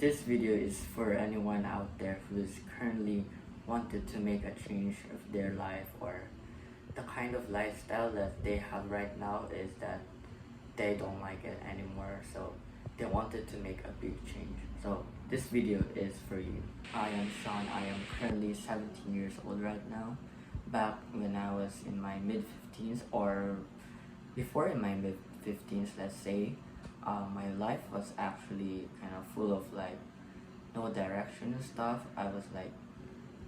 This video is for anyone out there who is currently wanted to make a change of their life, or the kind of lifestyle that they have right now is that they don't like it anymore, so they wanted to make a big change. So this video is for you. I am Sean. I am currently 17 years old right now. Back when I was in my mid-15s, or before in my mid-15s, let's say, my life was actually kind of full of like no direction and stuff. I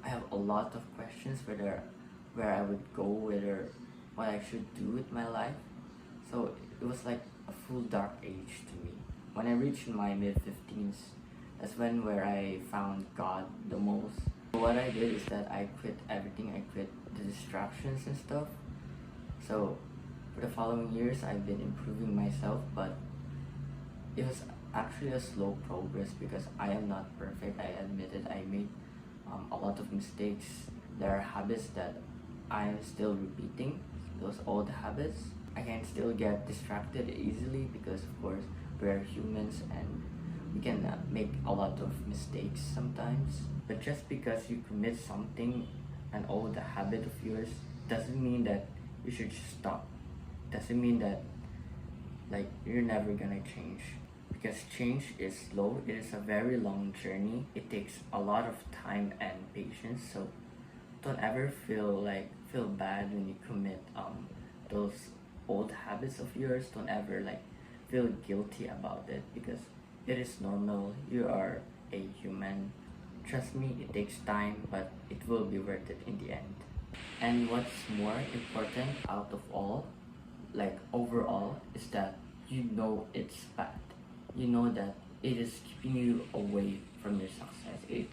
have a lot of questions where I would go, whether what I should do with my life. So it was like a full dark age to me. When I reached my mid-15s, that's when where I found God the most. So what I did is that I quit everything. I quit the distractions and stuff. So for the following years, I've been improving myself, but it was actually a slow progress because I am not perfect. I admit it. I made a lot of mistakes. There are habits that I am still repeating, those old habits. I can still get distracted easily because, of course, we're humans and we can make a lot of mistakes sometimes. But just because you commit something, an old habit of yours, doesn't mean that you should just stop. Doesn't mean that like you're never gonna change, because change is slow. It is a very long journey. It takes a lot of time and patience. So don't ever feel bad when you commit those old habits of yours. Don't ever feel guilty about it, because it is normal. You are a human. Trust me, it takes time, but it will be worth it in the end. And what's more important out of all, overall, is that you know it's bad. You know that it is keeping you away from your success.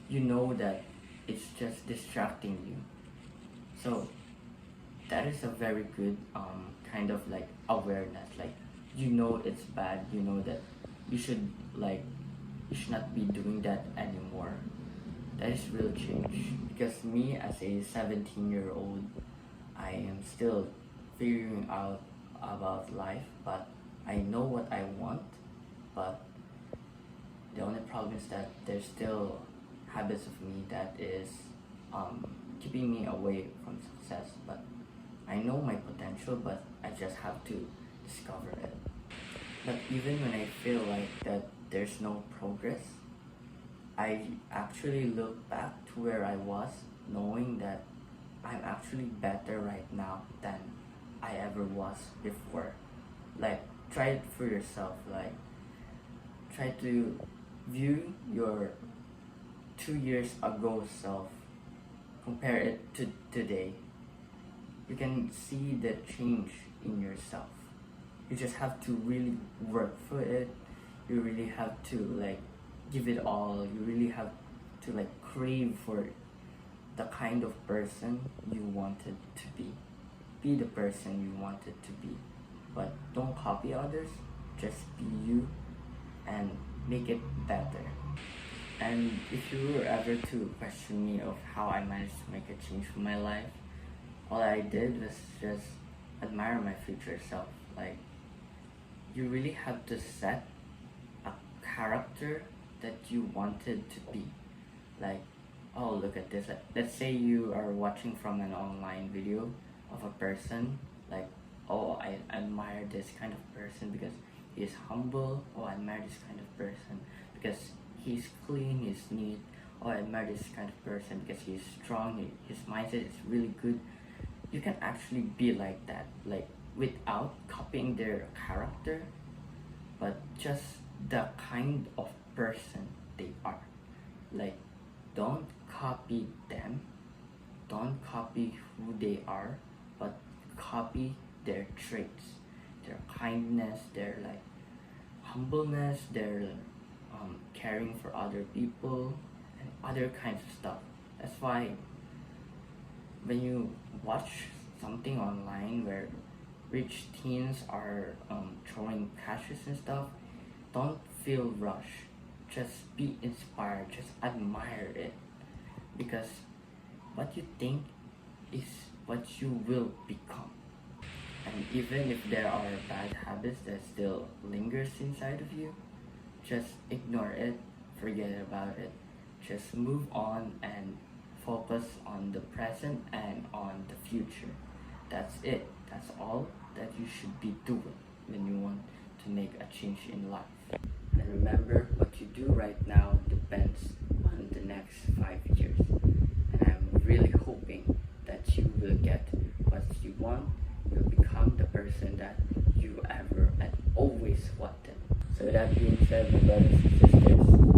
You know that it's just distracting you. So that is a very good kind of awareness. You know it's bad. You know that you should not be doing that anymore. That is real change. Because me as a 17-year-old, I am still figuring out about life, but I know what I want. But the only problem is that there's still habits of me that is keeping me away from success. But I know my potential, but I just have to discover it. But even when I feel like that there's no progress, I actually look back to where I was, knowing that I'm actually better right now than I ever was before. Try it for yourself. Try to view your 2 years ago self, compare it to today. You can see the change in yourself. You just have to really work for it. You really have to give it all. You really have to crave for the kind of person you wanted to be. Be the person you wanted to be. But don't copy others. Just be you and make it better. And if you were ever to question me of how I managed to make a change in my life, all I did was just admire my future self. You really have to set a character that you wanted to be. Oh, look at this. Let's say you are watching from an online video of a person, oh, I admire this kind of person because he's humble. Oh, I admire this kind of person because he's clean, he's neat. Oh, I admire this kind of person because he's strong, his mindset is really good. You can actually be like that, without copying their character, but just the kind of person they are. Don't copy them, don't copy who they are, but copy their traits, their kindness, their humbleness, their caring for other people, and other kinds of stuff. That's why when you watch something online where rich teens are throwing cashes and stuff, don't feel rushed. Just be inspired. Just admire it, because what you think is what you will become. And even if there are bad habits that still lingers inside of you, just ignore it, forget about it. Just move on and focus on the present and on the future. That's it. That's all that you should be doing when you want to make a change in life. And remember, what you do right now depends on the next 5 years. And I'm really hoping that you will get what you want. You'll become the person that you ever and always wanted. So that being said, my brothers and sisters,